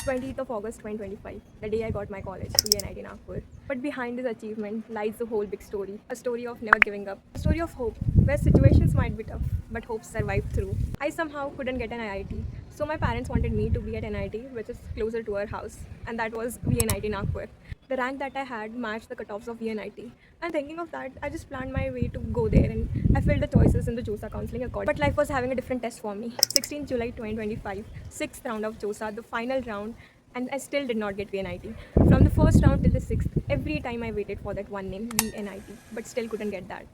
20th of August 2025, the day I got my college, VNIT Nagpur. But behind this achievement lies the whole big story, a story of never giving up, a story of hope, where situations might be tough, but hope survived through. I somehow couldn't get an IIT, so my parents wanted me to be at NIT, which is closer to our house, and that was VNIT Nagpur. The rank that I had matched the cutoffs of VNIT. And thinking of that, I just planned my way to go there and I filled the choices in the JOSA counseling according. But life was having a different test for me. 16th July 2025, sixth round of JOSA, the final round, and I still did not get VNIT. From the first round till the sixth, every time I waited for that one name, VNIT, but still couldn't get that.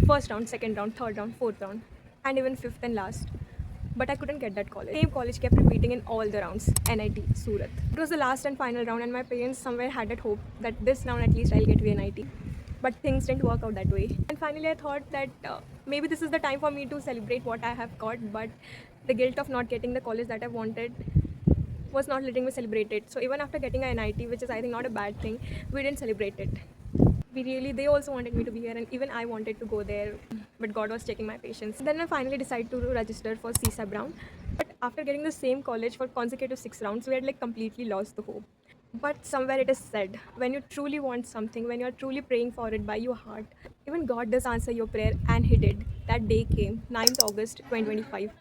First round, second round, third round, fourth round, and even fifth and last. But I couldn't get that college. Same college kept repeating in all the rounds. NIT, Surat. It was the last and final round, and my parents somewhere had that hope that this round at least I'll get VNIT. But things didn't work out that way. And finally, I thought that maybe this is the time for me to celebrate what I have got. But the guilt of not getting the college that I wanted was not letting me celebrate it. So even after getting a NIT, which is I think not a bad thing, we didn't celebrate it. They also wanted me to be here, and even I wanted to go there, but God was checking my patience. Then I finally decided to register for CSAB round. But after getting the same college for consecutive 6 rounds, we had like completely lost the hope. But somewhere it is said, when you truly want something, when you're truly praying for it by your heart, even God does answer your prayer, and He did. That day came, 9th August 2025,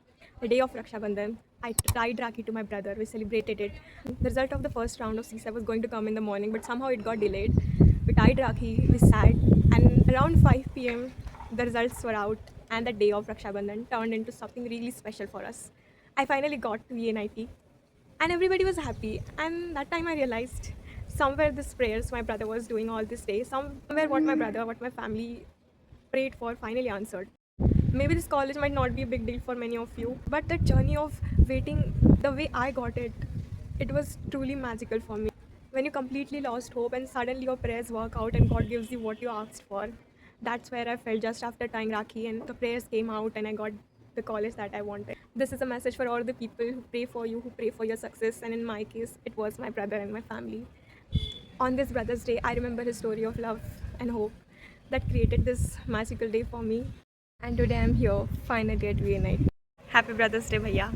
the day of Raksha Bandhan. I tied Rakhi to my brother. We celebrated it. The result of the first round of CSAB was going to come in the morning, but somehow it got delayed. We tied Rakhi, we sat, and around 5 p.m., the results were out, and the day of Raksha Bandhan turned into something really special for us. I finally got VNIT, and everybody was happy. And that time I realized somewhere this prayers my brother was doing all this day, somewhere what my brother, what my family prayed for finally answered. Maybe this college might not be a big deal for many of you, but the journey of waiting, the way I got it was truly magical for me. When you completely lost hope and suddenly your prayers work out and God gives you what you asked for, that's where I felt just after tying Rakhi and the prayers came out and I got the college that I wanted. This is a message for all the people who pray for you, who pray for your success, and in my case, it was my brother and my family. On this Brother's Day, I remember his story of love and hope that created this magical day for me. And today I'm here, finally at VNIT. Happy Brother's Day, bhaiya.